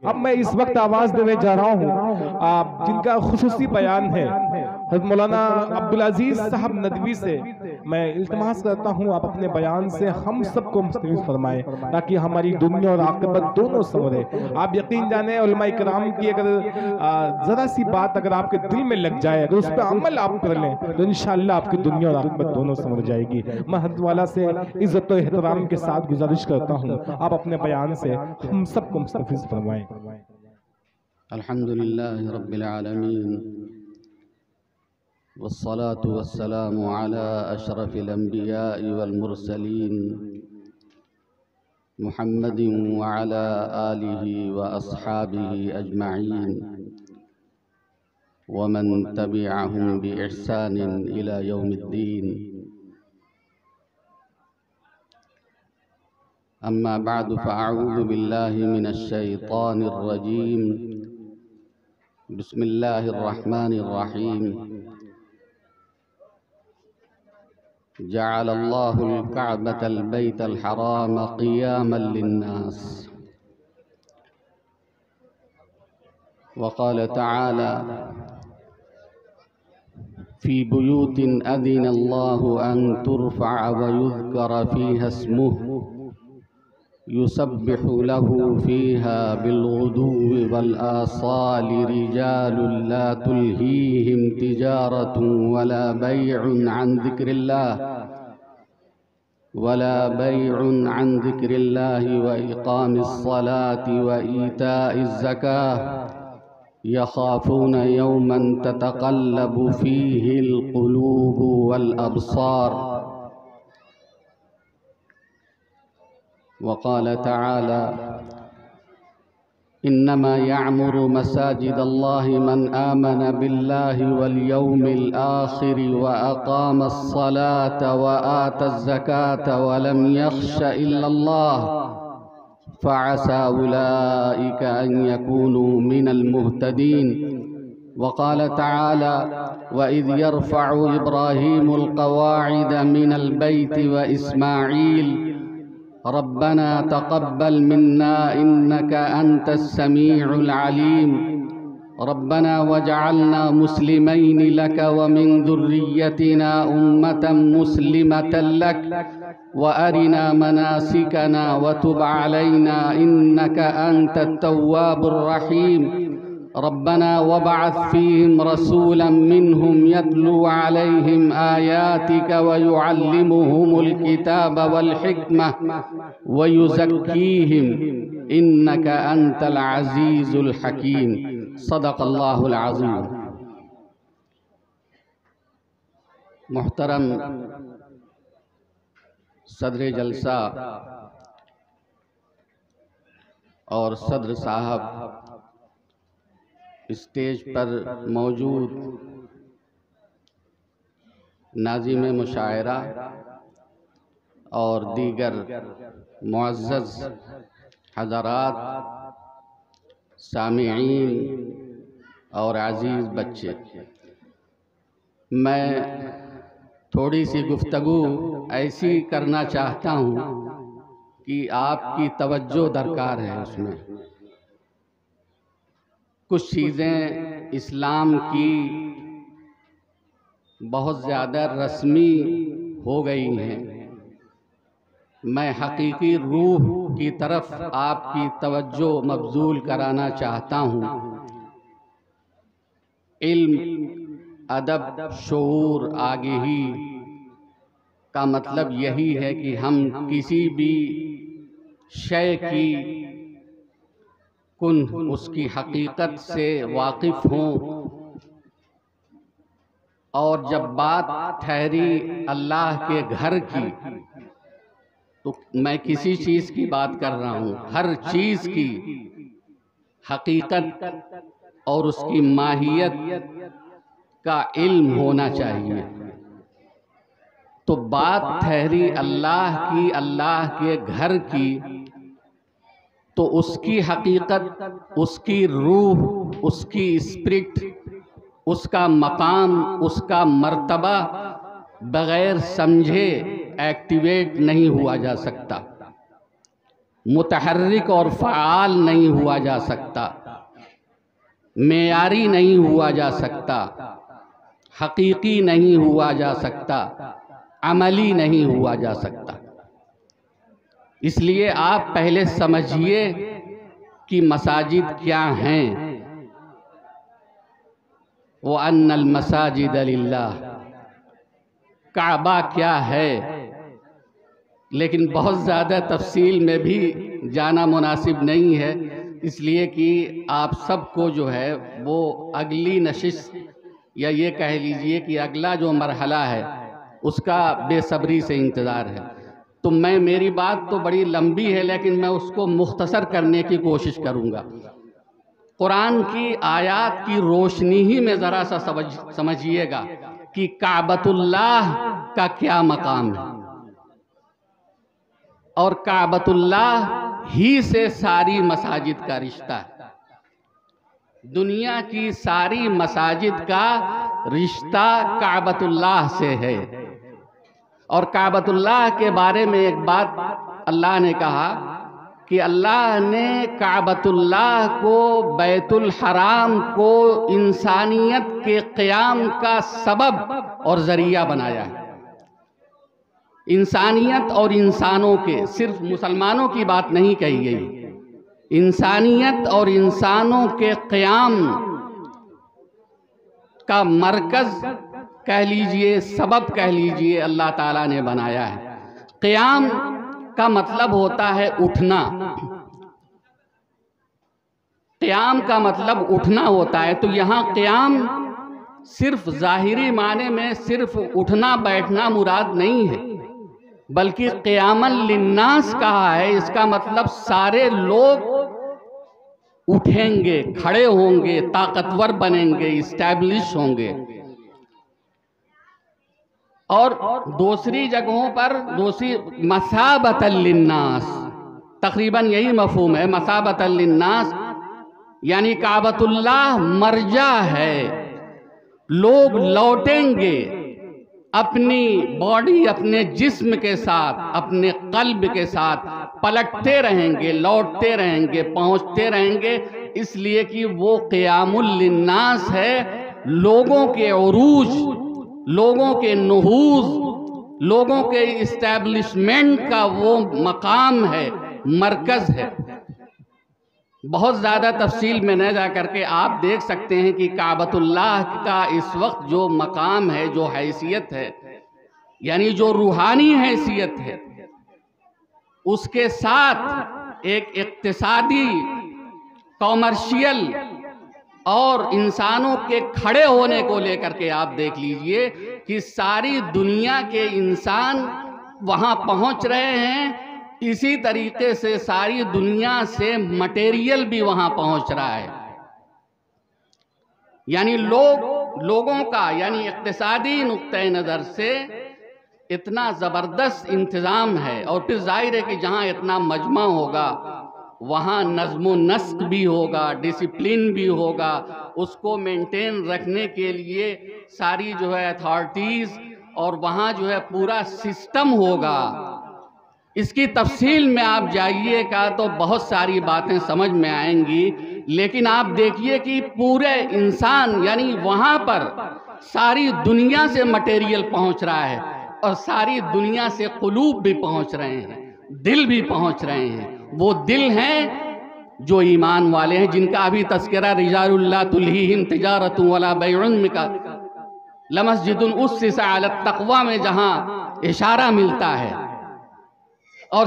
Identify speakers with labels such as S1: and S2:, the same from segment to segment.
S1: اب میں اس وقت آواز دینے جا رہا ہوں جن کا خصوصی بیان ہے حضرت مولانا عبدالعزیز صاحب ندوی سے میں التماس کرتا ہوں آپ اپنے بیان سے ہم سب کو مستفید فرمائیں تاکہ ہماری دنیا اور عاقبت دونوں سنورے۔ آپ یقین جانیں علماء کرام کی اگر ذرا سی بات اگر آپ کے دل میں لگ جائے، اگر اس پہ عمل آپ کر لیں تو انشاءاللہ آپ کی دنیا اور عاقبت دونوں سنور جائے گی۔ میں حضرت والا سے عزت و احترام کے ساتھ گزارش کرتا ہوں آپ اپنے بیان سے ہم سب کو مستفید فرمائیں۔
S2: الحمدللہ رب العالمین والصلاة والسلام على أشرف الأنبياء والمرسلين محمد وعلى آله وأصحابه أجمعين ومن تبعهم بإحسان إلى يوم الدين، أما بعد فأعوذ بالله من الشيطان الرجيم، بسم الله الرحمن الرحيم، جعل الله الكعبة البيت الحرام قياما للناس، وقال تعالى في بيوت أذن الله أن ترفع ويذكر فيها اسمه يسبح له فيها بالغدو والآصال رجال لا تلهيهم تجارة ولا بيع عن ذكر الله وإقام الصلاة وإيتاء الزكاة يخافون يوما تتقلب فيه القلوب والأبصار، وقال تعالى إنما يعمر مساجد الله من آمن بالله واليوم الآخر وأقام الصلاة وآتى الزكاة ولم يخش إلا الله فعسى أولئك أن يكونوا من المهتدين، وقال تعالى وإذ يرفع إبراهيم القواعد من البيت وإسماعيل ربنا تقبل منا إنك أنت السميع العليم، ربنا واجعلنا مسلمين لك ومن ذريتنا أمة مسلمة لك وأرنا مناسكنا وتب علينا إنك أنت التواب الرحيم، ربنا وابعث فيهم رسولا منهم يتلو عليهم آياتك ويعلمهم الكتاب والحكمة ويزكيهم إنك أنت العزيز الحكيم، صدق الله العظيم۔ محترم صدر جلسہ اور صدر صاحب، اسٹیج پر موجود ناظم مشاعرہ اور دیگر معزز حضرات، سامعین اور عزیز بچے، میں تھوڑی سی گفتگو ایسی کرنا چاہتا ہوں کہ آپ کی توجہ درکار ہے۔ اس میں کچھ چیزیں اسلام کی بہت زیادہ رسمی ہو گئی ہیں، میں حقیقی روح کی طرف آپ کی توجہ مبذول کرانا چاہتا ہوں۔ علم، ادب، شعور، آگہی کا مطلب یہی ہے کہ ہم کسی بھی شے کی اس کی حقیقت سے واقف ہوں، اور جب بات ٹھہری اللہ کے گھر کی تو میں کسی چیز کی بات کر رہا ہوں، ہر چیز کی حقیقت اور اس کی ماہیت کا علم ہونا چاہیے۔ تو بات ٹھہری اللہ کی، اللہ کے گھر کی، تو اس کی حقیقت، اس کی روح، اس کی اسپرٹ، اس کا مقام، اس کا مرتبہ بغیر سمجھے ایکٹیویٹ نہیں ہوا جا سکتا۔ متحرک اور فعال نہیں ہوا جا سکتا، معیاری نہیں ہوا جا سکتا، حقیقی نہیں ہوا جا سکتا، عملی نہیں ہوا جا سکتا۔ اس لیے آپ پہلے سمجھیے کہ مساجد کیا ہیں۔ وَأَنَّ الْمَسَاجِدَ لِلَّهِ، کعبہ کیا ہے؟ لیکن بہت زیادہ تفصیل میں بھی جانا مناسب نہیں ہے، اس لیے کہ آپ سب کو جو ہے وہ اگلی نشست یا یہ کہہ لیجئے کہ اگلا جو مرحلہ ہے اس کا بے صبری سے انتظار ہے۔ تو میری بات تو بڑی لمبی ہے لیکن میں اس کو مختصر کرنے کی کوشش کروں گا۔ قرآن کی آیات کی روشنی ہی میں ذرا سا سمجھیے گا کہ کعبۃ اللہ کا کیا مقام ہے، اور کعبۃ اللہ ہی سے ساری مساجد کا رشتہ ہے۔ دنیا کی ساری مساجد کا رشتہ کعبۃ اللہ سے ہے۔ اور کعبۃ اللہ کے بارے میں ایک بات اللہ نے کہا کہ اللہ نے کعبۃ اللہ کو، بیت الحرام کو انسانیت کے قیام کا سبب اور ذریعہ بنایا ہے۔ انسانیت اور انسانوں کے، صرف مسلمانوں کی بات نہیں کہی گئی، انسانیت اور انسانوں کے قیام کا مرکز کہہ لیجئے، سبب کہہ لیجئے، اللہ تعالیٰ نے بنایا ہے۔ قیام کا مطلب ہوتا ہے اٹھنا، قیام کا مطلب اٹھنا ہوتا ہے۔ تو یہاں قیام صرف ظاہری معنی میں صرف اٹھنا بیٹھنا مراد نہیں ہے، بلکہ قیاما للناس کہا ہے۔ اس کا مطلب سارے لوگ اٹھیں گے، کھڑے ہوں گے، طاقتور بنیں گے، اسٹیبلش ہوں گے۔ اور دوسری جگہوں پر دوسری مثابۃ للناس، تقریباً یہی مفہوم ہے۔ مثابۃ للناس یعنی کعبۃ اللہ مرجع ہے، لوگ لوٹیں گے اپنی باڈی، اپنے جسم کے ساتھ، اپنے قلب کے ساتھ، پلٹتے رہیں گے، لوٹتے رہیں گے، پہنچتے رہیں گے، اس لیے کہ وہ قیام للناس ہے۔ لوگوں کے عروج، لوگوں کے نہوض، لوگوں کے اسٹیبلشمنٹ کا وہ مقام ہے، مرکز ہے۔ بہت زیادہ تفصیل میں نہ جا کر کے آپ دیکھ سکتے ہیں کہ کعبۃ اللہ کا اس وقت جو مقام ہے، جو حیثیت ہے، یعنی جو روحانی حیثیت ہے، اس کے ساتھ ایک اقتصادی، کامرشیل اور انسانوں کے کھڑے ہونے کو لے کر کے آپ دیکھ لیجئے کہ ساری دنیا کے انسان وہاں پہنچ رہے ہیں۔ اسی طریقے سے ساری دنیا سے مٹیریل بھی وہاں پہنچ رہا ہے، یعنی لوگوں کا، یعنی اقتصادی نقطہ نظر سے اتنا زبردست انتظام ہے۔ اور پھر ظاہر ہے کہ جہاں اتنا مجمع ہوگا وہاں نظم و نسق بھی ہوگا، ڈسپلن بھی ہوگا، اس کو مینٹین رکھنے کے لیے ساری جو ہے اتھارٹیز اور وہاں جو ہے پورا سسٹم ہوگا۔ اس کی تفصیل میں آپ جائیے گا تو بہت ساری باتیں سمجھ میں آئیں گی، لیکن آپ دیکھیے کہ پورے انسان، یعنی وہاں پر ساری دنیا سے مٹیریل پہنچ رہا ہے، اور ساری دنیا سے قلوب بھی پہنچ رہے ہیں، دل بھی پہنچ رہے ہیں۔ وہ دل ہیں جو ایمان والے ہیں، جن کا ابھی تذکرہ رجال اللہ تلہیہم تجارت ولا بیع کا لمسجد اسس علی التقوی میں جہاں اشارہ ملتا ہے۔ اور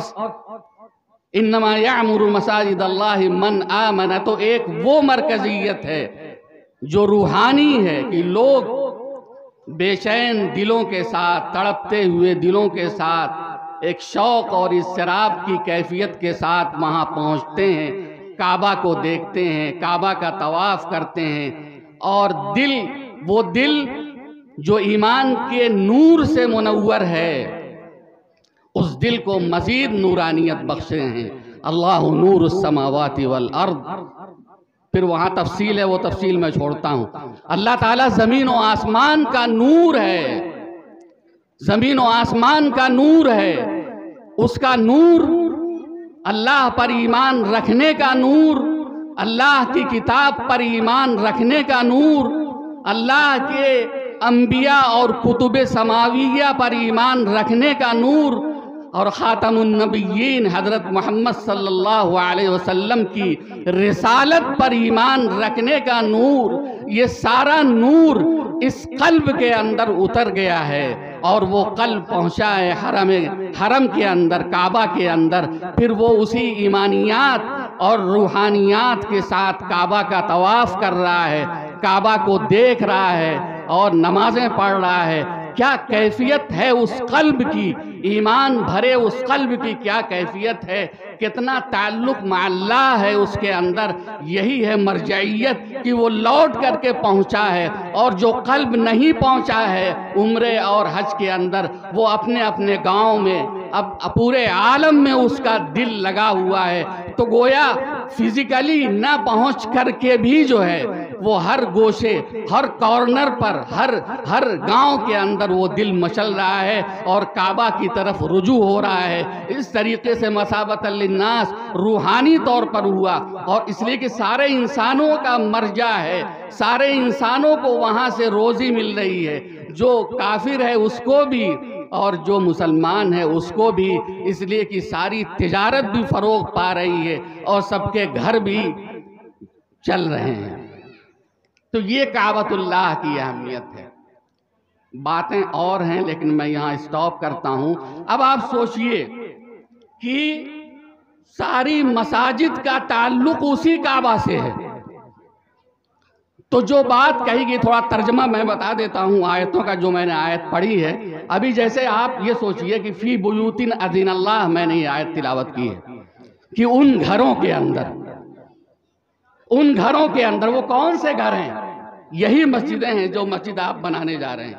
S2: انما یعمر مساجد اللہ من آمن، تو ایک وہ مرکزیت ہے جو روحانی ہے کہ لوگ بے چین دلوں کے ساتھ، تڑپتے ہوئے دلوں کے ساتھ، ایک شوق اور اضطراب کی کیفیت کے ساتھ وہاں پہنچتے ہیں، کعبہ کو دیکھتے ہیں، کعبہ کا طواف کرتے ہیں، اور دل، وہ دل جو ایمان کے نور سے منور ہے، اس دل کو مزید نورانیت بخشے ہیں۔ اللہ نور السماوات والارض۔ پھر وہاں تفصیل ہے، وہ تفصیل میں چھوڑتا ہوں۔ اللہ تعالیٰ زمین و آسمان کا نور ہے، زمین و آسمان کا نور ہے۔ اس کا نور اللہ پر ایمان رکھنے کا نور، اللہ کی کتاب پر ایمان رکھنے کا نور، اللہ کے انبیاء اور کتب سماویہ پر ایمان رکھنے کا نور، اور خاتم النبیین حضرت محمد صلی اللہ علیہ وسلم کی رسالت پر ایمان رکھنے کا نور، یہ سارا نور اس قلب کے اندر اتر گیا ہے، اور وہ قلب پہنچا ہے حرم کے اندر، کعبہ کے اندر، پھر وہ اسی ایمانیات اور روحانیات کے ساتھ کعبہ کا طواف کر رہا ہے، کعبہ کو دیکھ رہا ہے اور نمازیں پڑھ رہا ہے۔ کیا کیفیت ہے اس قلب کی، ایمان بھرے اس قلب کی کیا کیفیت ہے، کتنا تعلق مع اللہ ہے اس کے اندر، یہی ہے مرجعیت کہ وہ لوٹ کر کے پہنچا ہے، اور جو قلب نہیں پہنچا ہے عمرے اور حج کے اندر، وہ اپنے اپنے گاؤں میں، اب پورے عالم میں اس کا دل لگا ہوا ہے، تو گویا فزیکلی نہ پہنچ کر کے بھی جو ہے وہ ہر گوشے، ہر کارنر پر، ہر گاؤں کے اندر وہ دل مچل رہا ہے اور کعبہ کی طرف رجوع ہو رہا ہے۔ اس طریقے سے مثابۃ للناس روحانی طور پر ہوا، اور اس لیے کہ سارے انسانوں کا مرجع ہے، سارے انسانوں کو وہاں سے روزی مل رہی ہے، جو کافر ہے اس کو بھی اور جو مسلمان ہے اس کو بھی، اس لیے کہ ساری تجارت بھی فروغ پا رہی ہے اور سب کے گھر بھی چل رہے ہیں۔ تو یہ کعبۃ اللہ کی اہمیت ہے۔ باتیں اور ہیں لیکن میں یہاں اسٹاپ کرتا ہوں۔ اب آپ سوچئے کہ ساری مساجد کا تعلق اسی کعبہ سے ہے، تو جو بات کہی گئی، تھوڑا ترجمہ میں بتا دیتا ہوں آیتوں کا جو میں نے آیت پڑھی ہے۔ ابھی جیسے آپ یہ سوچئے کہ فی بیوت اذن اللہ، میں نے یہ آیت تلاوت کی ہے کہ ان گھروں کے اندر وہ کون سے گھر ہیں؟ یہی مسجدیں ہیں جو مسجد آپ بنانے جا رہے ہیں،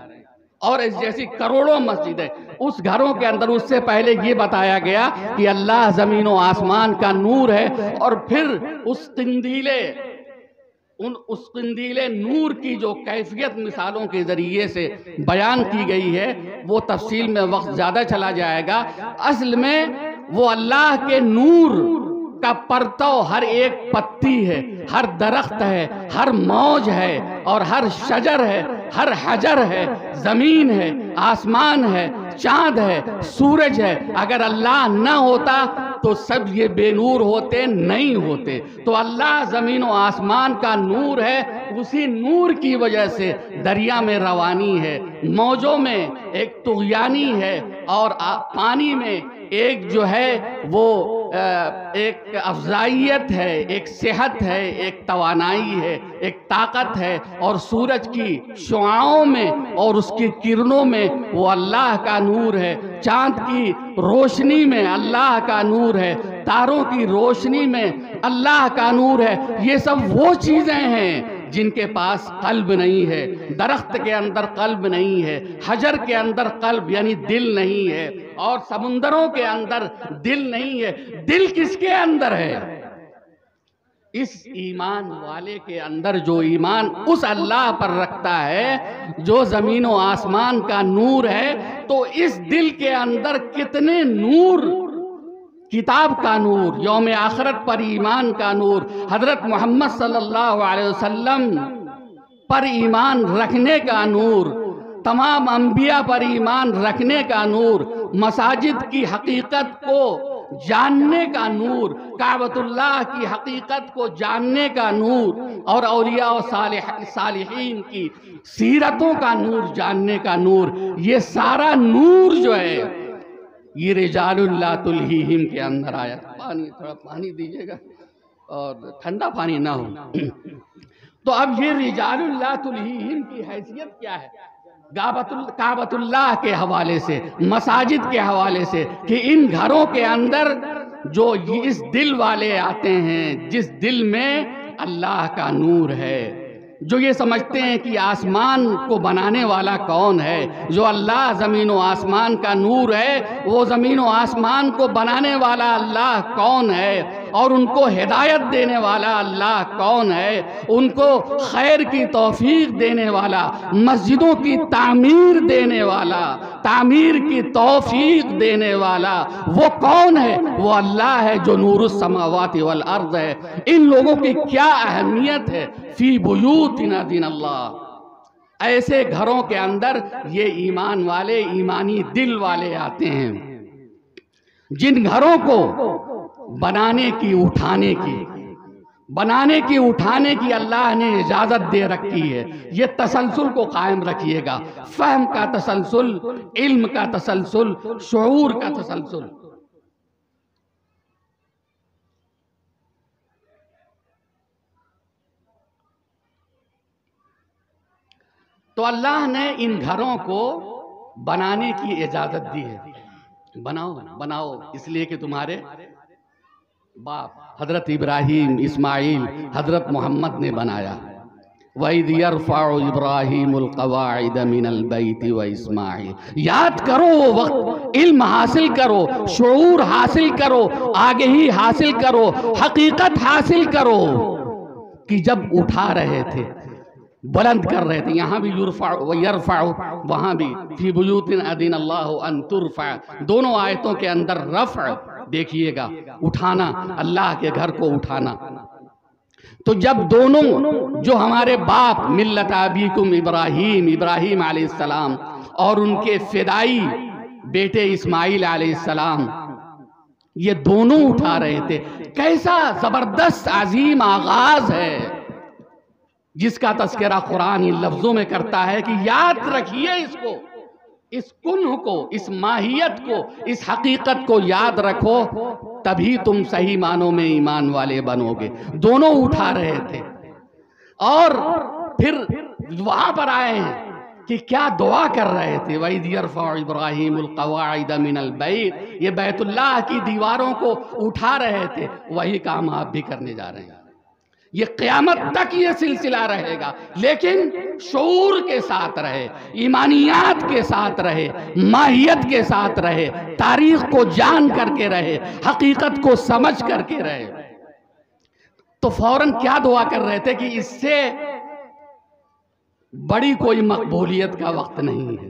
S2: اور اس جیسی کروڑوں مسجدیں اس گھروں کے اندر۔ اس سے پہلے یہ بتایا گیا کہ اللہ زمین و آسمان کا نور ہے، اور پھر اس قندیل نور کی جو کیفیت مثالوں کے ذریعے سے بیان کی گئی ہے، وہ تفصیل میں وقت زیادہ چلا جائے گا۔ اصل میں وہ اللہ کے نور کا پرتو ہر ایک پتی ہے، ہر درخت ہے، ہر موج ہے، اور ہر شجر ہے، ہر حجر ہے، زمین ہے، آسمان ہے، چاند ہے، سورج ہے۔ اگر اللہ نہ ہوتا تو سب یہ بے نور ہوتے نہیں ہوتے۔ تو اللہ زمین و آسمان کا نور ہے، اسی نور کی وجہ سے دریا میں روانی ہے، موجوں میں ایک طغیانی ہے، اور پانی میں ایک جو ہے وہ ایک افزائیت ہے، ایک صحت ہے، ایک توانائی ہے، ایک طاقت ہے، اور سورج کی شعاعوں میں اور اس کی کرنوں میں وہ اللہ کا نور ہے، چاند کی روشنی میں اللہ کا نور ہے، تاروں کی روشنی میں اللہ کا نور ہے۔ یہ سب وہ چیزیں ہیں جن کے پاس قلب نہیں ہے۔ درخت کے اندر قلب نہیں ہے، حجر کے اندر قلب یعنی دل نہیں ہے، اور سمندروں کے اندر دل نہیں ہے۔ دل کس کے اندر ہے؟ اس ایمان والے کے اندر، جو ایمان اس اللہ پر رکھتا ہے جو زمین و آسمان کا نور ہے۔ تو اس دل کے اندر کتنے نور، کتاب کا نور، یوم آخرت پر ایمان کا نور، حضرت محمد صلی اللہ علیہ وسلم پر ایمان رکھنے کا نور، تمام انبیاء پر ایمان رکھنے کا نور، مساجد کی حقیقت کو جاننے کا نور، کعبۃ اللہ کی حقیقت کو جاننے کا نور، اور اولیاء و صالحین کی سیرتوں کا نور جاننے کا نور۔ یہ سارا نور جو ہے یہ رجال لا تلہیہم کے اندر آیا۔ تھوڑا پانی دیجیے گا، اور ٹھنڈا پانی نہ ہو۔ تو اب یہ رجال لا تلہیہم کی حیثیت کیا ہے؟ کعبۃ اللہ کے حوالے سے، مساجد کے حوالے سے، کہ ان گھروں کے اندر جو اس دل والے آتے ہیں، جس دل میں اللہ کا نور ہے، جو یہ سمجھتے ہیں کہ آسمان کو بنانے والا کون ہے، جو اللہ زمین و آسمان کا نور ہے، وہ زمین و آسمان کو بنانے والا اللہ کون ہے، اور ان کو ہدایت دینے والا اللہ کون ہے، ان کو خیر کی توفیق دینے والا، مسجدوں کی تعمیر دینے والا، تعمیر کی توفیق دینے والا وہ کون ہے؟ وہ اللہ ہے جو نور السماوات والارض ہے۔ ان لوگوں کی کیا اہمیت ہے، فی بیوتنا دین اللہ، ایسے گھروں کے اندر یہ ایمان والے، ایمانی دل والے آتے ہیں، جن گھروں کو بنانے کی اٹھانے کی اللہ نے اجازت دے رکھی ہے۔ یہ تسلسل کو قائم رکھیے گا، فہم کا تسلسل، علم کا تسلسل، شعور کا تسلسل۔ تو اللہ نے ان گھروں کو بنانے کی اجازت دی ہے، بناؤ اس لیے کہ تمہارے باپ حضرت ابراہیم، اسماعیل، حضرت محمد نے بنایا۔ وَإِذْ يَرْفَعُ إِبْرَاهِيمُ الْقَوَاعِدَ مِنَ الْبَيْتِ وَإِسْمَاعِيلُ، یاد کرو وہ وقت، علم حاصل کرو، شعور حاصل کرو، آگہی حاصل کرو، حقیقت حاصل کرو کہ جب اٹھا رہے تھے، بلند کر رہے تھے۔ یہاں بھی یرفع و یرفع، وہاں بھی فی بیوت اذن اللہ ان ترفع، دونوں آیتوں کے اندر رفع دیکھیے گا، اٹھانا، اللہ کے گھر کو اٹھانا۔ تو جب دونوں جو ہمارے باپ ملت ابیکم ابراہیم علیہ السلام اور ان کے فدائی بیٹے اسماعیل علیہ السلام، یہ دونوں اٹھا رہے تھے، کیسا زبردست عظیم آغاز ہے جس کا تذکرہ قرآن ان لفظوں میں کرتا ہے کہ یاد رکھیے اس کو، اس کنہ کو، اس ماہیت کو، اس حقیقت کو یاد رکھو، تبھی تم صحیح معنوں میں ایمان والے بنو گے۔ دونوں اٹھا رہے تھے اور پھر وہاں پر آئے ہیں کہ کیا دعا کر رہے تھے۔ وَإِذْ يَرْفَعُ إِبْرَاهِيمُ الْقَوَاعِدَ مِنَ الْبَيْتِ، یہ بیت اللہ کی دیواروں کو اٹھا رہے تھے، وہی کام آپ بھی کرنے جا رہے ہیں۔ یہ قیامت تک یہ سلسلہ رہے گا، لیکن شعور کے ساتھ رہے، ایمانیات کے ساتھ رہے، ماہیت کے ساتھ رہے، تاریخ کو جان کر کے رہے، حقیقت کو سمجھ کر کے رہے۔ تو فوراً کیا دعا کر رہے تھے کہ اس سے بڑی کوئی مقبولیت کا وقت نہیں ہے۔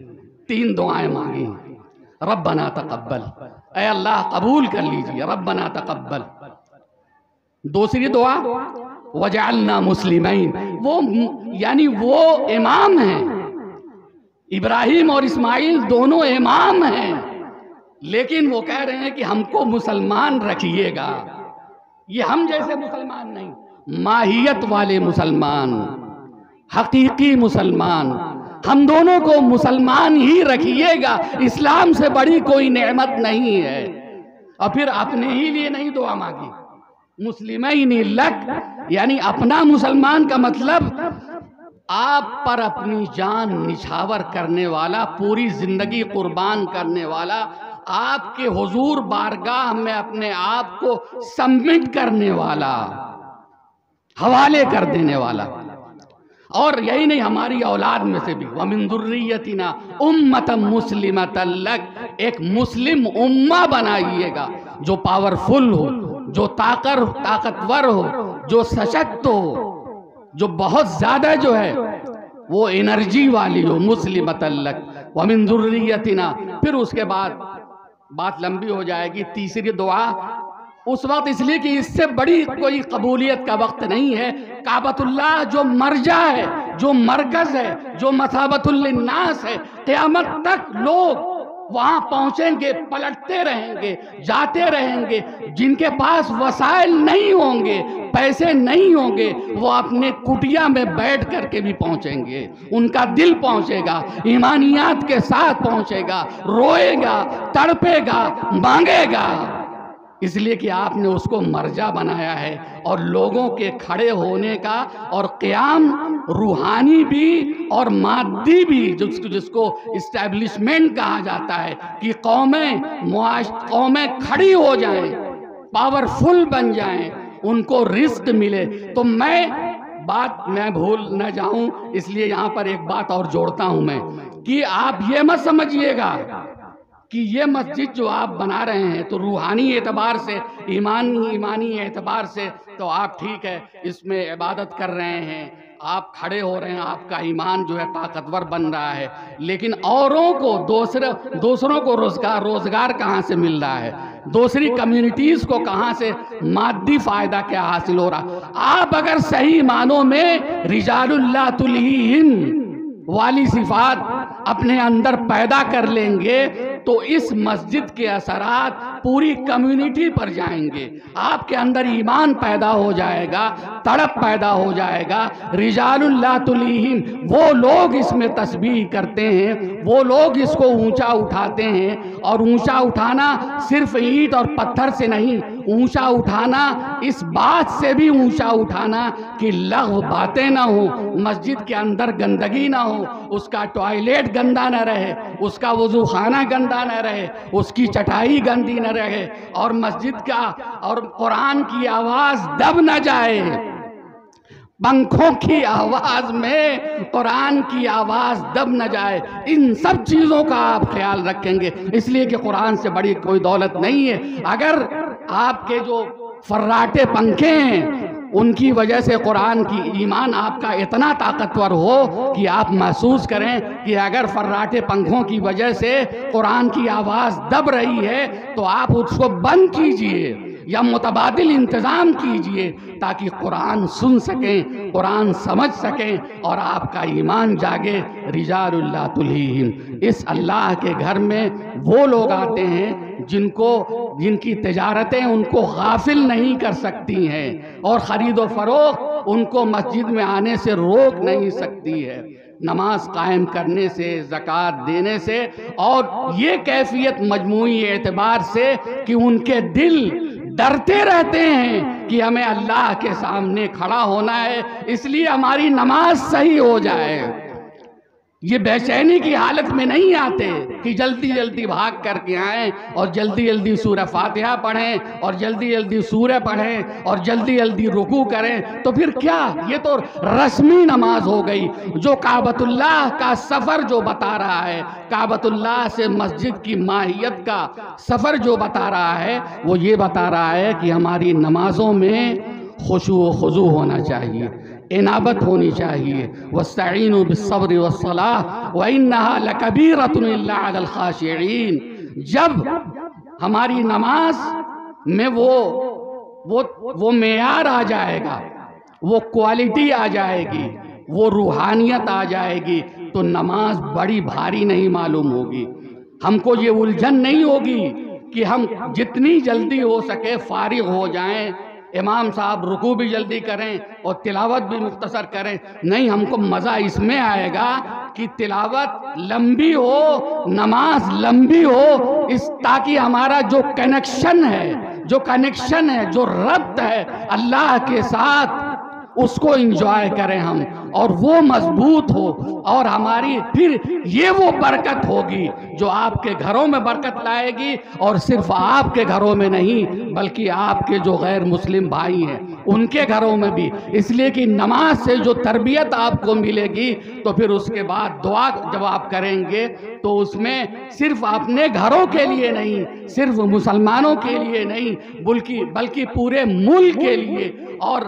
S2: 3 دعائیں مانگی ہیں۔ ربنا تقبل، اے اللہ قبول کر لیجئے، ربنا تقبل۔ دوسری دعا وَجَعَلْنَا مُسْلِمَيْن، وہ یعنی وہ امام ہیں، ابراہیم اور اسماعیل دونوں امام ہیں، لیکن وہ کہہ رہے ہیں کہ ہم کو مسلمان رکھیے گا۔ یہ ہم جیسے مسلمان نہیں، ماہیت والے مسلمان، حقیقی مسلمان، ہم دونوں کو مسلمان ہی رکھیے گا، اسلام سے بڑی کوئی نعمت نہیں ہے۔ اور پھر اپنے ہی لیے نہیں دعا مانگی، مسلمین لک، یعنی اپنا مسلمان کا مطلب آپ پر اپنی جان نچھاور کرنے والا، پوری زندگی قربان کرنے والا، آپ کے حضور بارگاہ میں اپنے آپ کو سبمٹ کرنے والا، حوالے کر دینے والا۔ اور یہی نہیں، ہماری اولاد میں سے بھی وَمِن ذُرِّيَّتِنَا أُمَّةً مُسْلِمَةً لَكَ، ایک مسلم امہ بنائیے گا جو پاورفل ہو، جو طاقتور ہو، جو سشکت ہو، جو بہت زیادہ جو ہے وہ انرجی والی ہو، مسلمۃ لک ومن ذریتنا۔ پھر اس کے بعد بات لمبی ہو جائے گی، تیسری دعا اس وقت، اس لیے کہ اس سے بڑی کوئی قبولیت کا وقت نہیں ہے۔ کعبۃ اللہ جو مرجع ہے، جو مرکز ہے، جو مثابۃ للناس ہے، قیامت تک لوگ وہاں پہنچیں گے، پلٹتے رہیں گے، جاتے رہیں گے۔ جن کے پاس وسائل نہیں ہوں گے، پیسے نہیں ہوں گے، وہ اپنے کٹیا میں بیٹھ کر کے بھی پہنچیں گے، ان کا دل پہنچے گا، ایمانیات کے ساتھ پہنچے گا، روئے گا، تڑپے گا، مانگے گا، اس لیے کہ آپ نے اس کو مرجع بنایا ہے۔ اور لوگوں کے کھڑے ہونے کا اور قیام، روحانی بھی اور مادی بھی، جس کو اسٹیبلشمنٹ کہا جاتا ہے، کہ قومیں کھڑی ہو جائیں، پاورفل بن جائیں، ان کو رزق ملے۔ تو میں بھول نہ جاؤں، اس لیے یہاں پر ایک بات اور جوڑتا ہوں میں، کہ آپ یہ مت سمجھیے گا کہ یہ مسجد جو آپ بنا رہے ہیں تو روحانی اعتبار سے، ایمانی اعتبار سے تو آپ ٹھیک ہے، اس میں عبادت کر رہے ہیں، آپ کھڑے ہو رہے ہیں، آپ کا ایمان جو ہے طاقتور بن رہا ہے، لیکن اوروں کو دوسروں کو روزگار کہاں سے مل رہا ہے؟ دوسری کمیونٹیز کو کہاں سے مادی فائدہ کیا حاصل ہو رہا؟ آپ اگر صحیح معنوں میں رجال اللہ تلہیہم والی صفات اپنے اندر پیدا کر لیں گے تو اس مسجد کے اثرات پوری کمیونٹی پر جائیں گے، آپ کے اندر ایمان پیدا ہو جائے گا، تڑپ پیدا ہو جائے گا۔ رجال اللہ تلہیہم، وہ لوگ اس میں تسبیح کرتے ہیں، وہ لوگ اس کو اونچا اٹھاتے ہیں، اور اونچا اٹھانا صرف اینٹ اور پتھر سے نہیں، اونچا اٹھانا اس بات سے بھی اونچا اٹھانا کہ لغو باتیں نہ ہوں، مسجد کے اندر گندگی نہ ہو، اس کا ٹوائلٹ گندا نہ رہے، اس کا وضو خانہ گندا نہ رہے، اس کی چٹائی گندی نہ رہے، اور مسجد کا اور قرآن کی آواز دب نہ جائے، پنکھوں کی آواز میں قرآن کی آواز دب نہ جائے۔ ان سب چیزوں کا آپ خیال رکھیں گے، اس لیے کہ قرآن سے بڑی کوئی دولت نہیں ہے۔ اگر آپ کے جو فراٹے پنکھے ہیں ان کی وجہ سے قرآن کی ایمان آپ کا اتنا طاقتور ہو کہ آپ محسوس کریں کہ اگر فراٹے پنکھوں کی وجہ سے قرآن کی آواز دب رہی ہے تو آپ اس کو بند کیجئے یا متبادل انتظام کیجئے تاکہ قرآن سن سکیں، قرآن سمجھ سکیں اور آپ کا ایمان جاگے۔ رجال اللہ تلہیہم، اس اللہ کے گھر میں وہ لوگ آتے ہیں جن کی تجارتیں ان کو غافل نہیں کر سکتی ہیں، اور خرید و فروخت ان کو مسجد میں آنے سے روک نہیں سکتی ہے، نماز قائم کرنے سے، زکوٰۃ دینے سے، اور یہ کیفیت مجموعی اعتبار سے کہ ان کے دل ڈرتے رہتے ہیں کہ ہمیں اللہ کے سامنے کھڑا ہونا ہے، اس لیے ہماری نماز صحیح ہو جائے۔ یہ بے چینی کی حالت میں نہیں آتے کہ جلدی جلدی بھاگ کر کے آئیں اور جلدی جلدی سورہ فاتحہ پڑھیں اور جلدی جلدی سورہ پڑھیں اور جلدی جلدی رکوع کریں، تو پھر کیا؟ یہ تو رسمی نماز ہو گئی۔ جو کعبۃ اللہ کا سفر جو بتا رہا ہے، کعبۃ اللہ سے مسجد کی ماہیت کا سفر جو بتا رہا ہے، وہ یہ بتا رہا ہے کہ ہماری نمازوں میں خشوع و خضوع ہونا چاہیے، انابت ہونی چاہیے۔ وَاسْتَعِينُوا بِالصَّبْرِ وَالصَّلَاةِ وَإِنَّهَا لَكَبِيرَةٌ إِلَّا عَلَى الْخَاشِعِينَ، جب ہماری نماز میں وہ معیار آ جائے گا، وہ کوالٹی آ جائے گی، وہ روحانیت آ جائے گی، تو نماز بڑی بھاری نہیں معلوم ہوگی۔ ہم کو یہ الجھن نہیں ہوگی کہ ہم جتنی جلدی ہو سکے فارغ ہو جائیں، امام صاحب رکوع بھی جلدی کریں اور تلاوت بھی مختصر کریں، نہیں، ہم کو مزہ اس میں آئے گا کہ تلاوت لمبی ہو، نماز لمبی ہو، تاکہ ہمارا جو کنیکشن ہے، جو ربط ہے اللہ کے ساتھ، اس کو انجوائے کریں ہم، اور وہ مضبوط ہو، اور ہماری پھر یہ وہ برکت ہوگی جو آپ کے گھروں میں برکت لائے گی، اور صرف آپ کے گھروں میں نہیں بلکہ آپ کے جو غیر مسلم بھائی ہیں ان کے گھروں میں بھی، اس لیے کہ نماز سے جو تربیت آپ کو ملے گی تو پھر اس کے بعد دعا جب آپ کریں گے تو اس میں صرف اپنے گھروں کے لیے نہیں، صرف مسلمانوں کے لیے نہیں، بلکہ پورے ملک کے لیے اور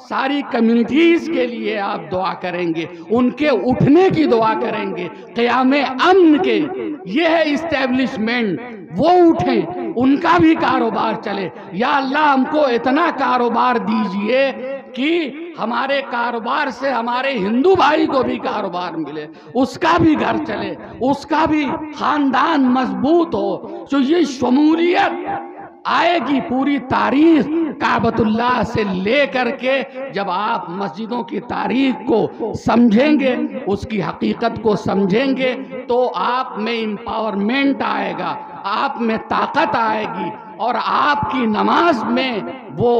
S2: ساری کمیونٹیز کے لیے آپ دعا کریں گے، ان کے اٹھنے کی دعا کریں گے، قیام امن کے، یہ ہے اسٹیبلشمنٹ، وہ اٹھیں، ان کا بھی کاروبار چلے۔ یا اللہ ہم کو اتنا کاروبار دیجئے کہ ہمارے کاروبار سے ہمارے ہندو بھائی کو بھی کاروبار ملے، اس کا بھی گھر چلے، اس کا بھی خاندان مضبوط ہو۔ تو یہ شمولیت آئے گی پوری تاریخ کعبۃ اللہ سے لے کر کے، جب آپ مسجدوں کی تاریخ کو سمجھیں گے، اس کی حقیقت کو سمجھیں گے، تو آپ میں امپاورمنٹ آئے گا، آپ میں طاقت آئے گی، اور آپ کی نماز میں وہ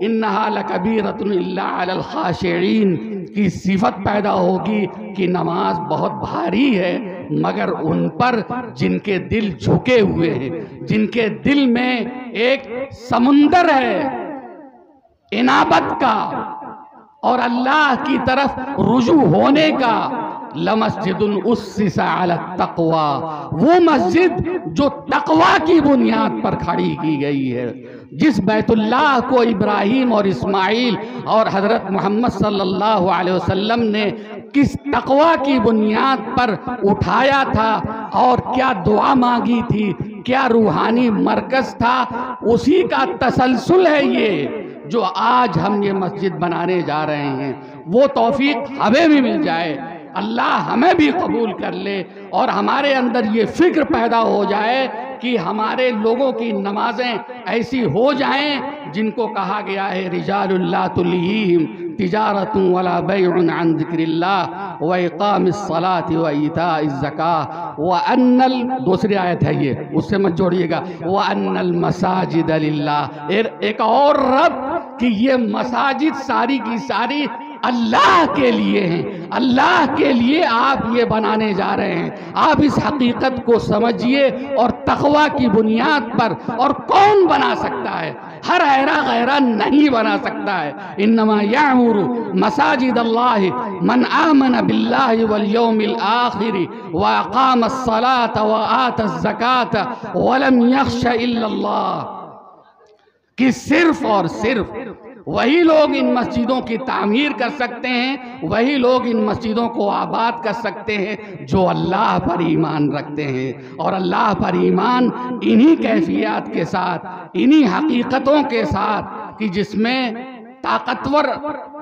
S2: انہا لکبیرۃ الا علی الخاشعین کی صفت پیدا ہوگی کہ نماز بہت بھاری ہے، مگر ان پر جن کے دل جھکے ہوئے ہیں، جن کے دل میں ایک سمندر ہے انابت کا اور اللہ کی طرف رجوع ہونے کا، لمسجد اسس علی التقوی، وہ مسجد جو تقوی کی بنیاد پر کھڑی کی گئی ہے، جس بیت اللہ کو ابراہیم اور اسماعیل اور حضرت محمد صلی اللہ علیہ وسلم نے کس تقوی کی بنیاد پر اٹھایا تھا اور کیا دعا مانگی تھی، کیا روحانی مرکز تھا، اسی کا تسلسل ہے یہ جو آج ہم یہ مسجد بنانے جا رہے ہیں۔ وہ توفیق ہمیں بھی مل جائے، اللہ ہمیں بھی قبول کر لے اور ہمارے اندر یہ فکر پیدا ہو جائے کہ ہمارے لوگوں کی نمازیں ایسی ہو جائیں جن کو کہا گیا ہے رجال لا تلہیہم تجارت ولا بیع عن ذکر اللہ واقام الصلاۃ وایتاء الزکاۃ وان دوسری آیت ہے یہ، اس سے مت جوڑیے گا، وان المساجد للہ، ایک اور رب کہ یہ مساجد ساری کی ساری اللہ کے لیے ہیں، اللہ کے لیے آپ یہ بنانے جا رہے ہیں۔ آپ اس حقیقت کو سمجھیے اور تقوی کی بنیاد پر، اور کون بنا سکتا ہے؟ ہر ایرا غیرہ نہیں بنا سکتا ہے۔ انما یعمر مساجد اللہ من آمن باللہ والیوم الآخر واقام الصلاۃ وآت الزکاۃ ولم یخش الا اللہ، کہ صرف اور صرف وہی لوگ ان مسجدوں کی تعمیر کر سکتے ہیں، وہی لوگ ان مسجدوں کو آباد کر سکتے ہیں جو اللہ پر ایمان رکھتے ہیں۔ اور اللہ پر ایمان انہی کیفیات کے ساتھ، انہی حقیقتوں کے ساتھ کہ جس میں طاقتور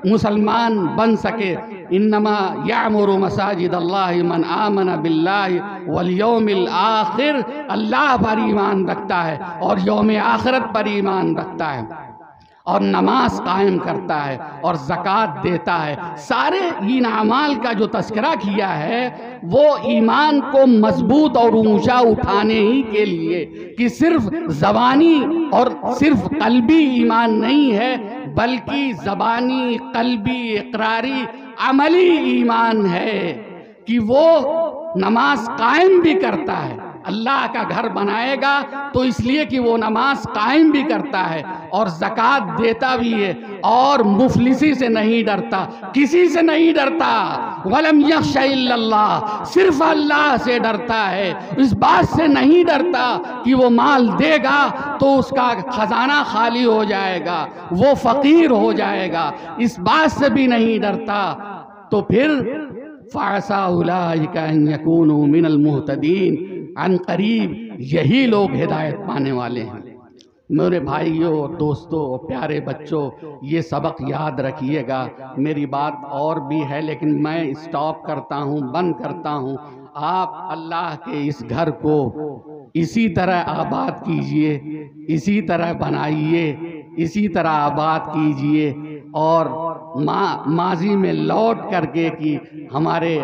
S2: مسلمان بن سکے۔ انما یعمر مساجد اللہ من آمن باللہ والیوم الآخر، اللہ پر ایمان رکھتا ہے اور یوم آخرت پر ایمان رکھتا ہے اور نماز قائم کرتا ہے اور زکوٰۃ دیتا ہے۔ سارے ان اعمال کا جو تذکرہ کیا ہے وہ ایمان کو مضبوط اور اونچا اٹھانے ہی کے لیے، کہ صرف زبانی اور صرف قلبی ایمان نہیں ہے، بلکہ زبانی، قلبی، اقراری، عملی ایمان ہے کہ وہ نماز قائم بھی کرتا ہے۔ اللہ کا گھر بنائے گا تو اس لیے کہ وہ نماز قائم بھی کرتا ہے اور زکوٰۃ دیتا بھی ہے اور مفلسی سے نہیں ڈرتا، کسی سے نہیں ڈرتا۔ وَلَمْ يَخْشَ إِلَّا اللَّهِ، صرف اللہ سے ڈرتا ہے، اس بات سے نہیں ڈرتا کہ وہ مال دے گا تو اس کا خزانہ خالی ہو جائے گا، وہ فقیر ہو جائے گا، اس بات سے بھی نہیں ڈرتا۔ تو پھر فَعَسَىٰ أُولَٰئِكَ أَن يَكُونُوا مِنَ الْمُهْتَدِينَ، عن قریب یہی لوگ ہدایت پانے والے ہیں۔ میرے بھائیوں، دوستوں، پیارے بچوں، یہ سبق یاد رکھیے گا۔ میری بات اور بھی ہے لیکن میں اسٹاپ کرتا ہوں، بند کرتا ہوں۔ آپ اللہ کے اس گھر کو اسی طرح آباد کیجئے، اسی طرح بنائیے، اسی طرح آباد کیجئے، اور ماضی میں لوٹ کر کے کہ ہمارے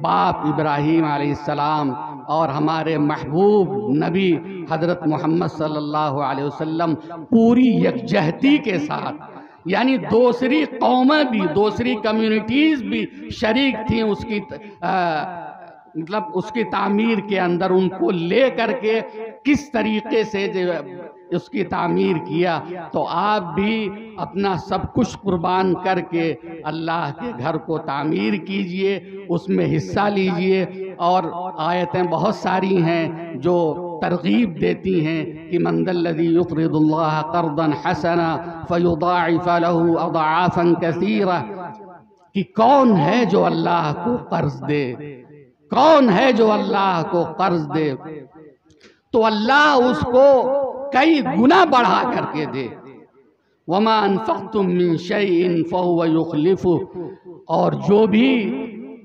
S2: باپ ابراہیم علیہ السلام اور ہمارے محبوب نبی حضرت محمد صلی اللہ علیہ وسلم پوری یکجہتی کے ساتھ، یعنی دوسری قومیں بھی، دوسری کمیونٹیز بھی شریک تھیں اس کی مطلب اس کی تعمیر کے اندر، ان کو لے کر کے کس طریقے سے اس کی تعمیر کیا۔ تو آپ بھی اپنا سب کچھ قربان کر کے اللہ کے گھر کو تعمیر کیجئے، اس میں حصہ لیجئے۔ اور آیتیں بہت ساری ہیں جو ترغیب دیتی ہیں کہ من ذا الذی یقرض اللہ قرضا حسنا فیضاعف له اضعافا کثیرہ، کہ کون ہے جو اللہ کو قرض دے، کون ہے جو اللہ کو قرض دے تو اللہ اس کو کئی گنا بڑھا کر کے دے۔ وما انفقتم من شیء فهو یخلفہ، اور جو بھی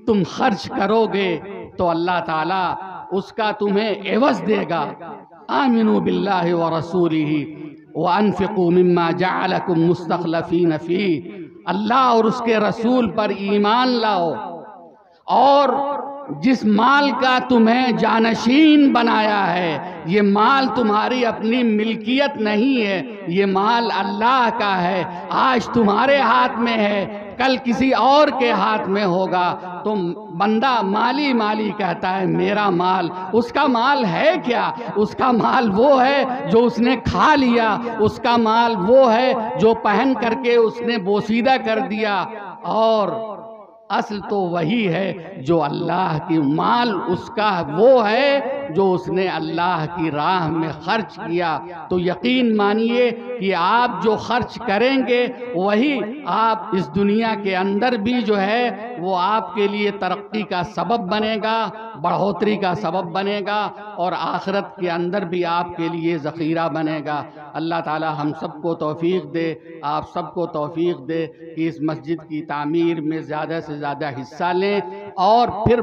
S2: تم خرچ کرو گے تو اللہ تعالیٰ اس کا تمہیں عوض دے گا۔ آمنوا باللہ ورسولہ وانفقوا مما جعلکم مستخلفین فیہ، اللہ اور اس کے رسول پر ایمان لاؤ، اور جس مال کا تمہیں جانشین بنایا ہے، یہ مال تمہاری اپنی ملکیت نہیں ہے، یہ مال اللہ کا ہے۔ آج تمہارے ہاتھ میں ہے، کل کسی اور کے ہاتھ میں ہوگا۔ تو بندہ مالی مالی کہتا ہے میرا مال، اس کا مال ہے کیا؟ اس کا مال وہ ہے جو اس نے کھا لیا، اس کا مال وہ ہے جو پہن کر کے اس نے بوسیدہ کر دیا۔ اور اصل تو وہی ہے جو اللہ کی مال اس کا وہ ہے جو اس نے اللہ کی راہ میں خرچ کیا. تو یقین مانیے کہ آپ جو خرچ کریں گے وہی آپ اس دنیا کے اندر بھی جو ہے وہ آپ کے لیے ترقی کا سبب بنے گا, بڑھوتری کا سبب بنے گا, اور آخرت کے اندر بھی آپ کے لیے ذخیرہ بنے گا. اللہ تعالی ہم سب کو توفیق دے, آپ سب کو توفیق دے کہ اس مسجد کی تعمیر میں زیادہ سے زیادہ حصہ لیں. اور پھر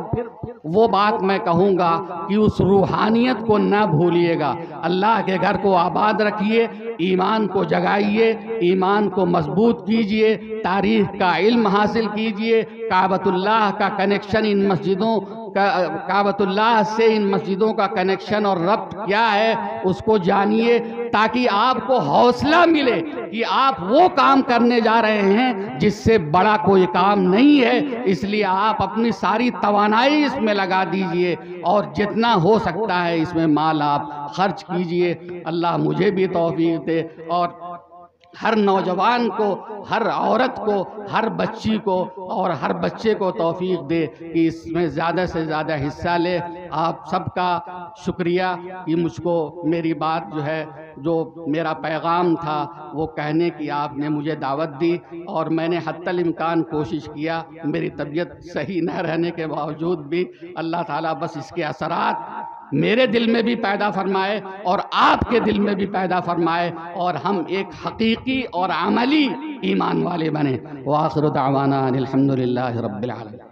S2: وہ بات میں کہوں گا کہ اس روحانیت کو نہ بھولیے گا. اللہ کے گھر کو آباد رکھیے, ایمان کو جگائیے, ایمان کو مضبوط کیجئے, تاریخ کا علم حاصل کیجئے, کعبۃ اللہ کا کنیکشن ان مسجدوں کعبۃ اللہ سے ان مسجدوں کا کنیکشن اور ربط کیا ہے اس کو جانیے, تاکہ آپ کو حوصلہ ملے کہ آپ وہ کام کرنے جا رہے ہیں جس سے بڑا کوئی کام نہیں ہے. اس لیے آپ اپنی ساری توانائی اس میں لگا دیجئے اور جتنا ہو سکتا ہے اس میں مال آپ خرچ کیجئے. اللہ مجھے بھی توفیق دے اور ہر نوجوان کو, ہر عورت کو, ہر بچی کو اور ہر بچے کو توفیق دے کہ اس میں زیادہ سے زیادہ حصہ لے. آپ سب کا شکریہ کہ مجھ کو میری بات جو ہے, جو میرا پیغام تھا وہ کہنے کی آپ نے مجھے دعوت دی, اور میں نے حتی الامکان کوشش کیا. میری طبیعت صحیح نہ رہنے کے باوجود بھی اللہ تعالیٰ بس اس کے اثرات میرے دل میں بھی پیدا فرمائے اور آپ کے دل میں بھی پیدا فرمائے, اور ہم ایک حقیقی اور عملی ایمان والے بنے. وآخر دعوانا الحمدللہ رب العالمین.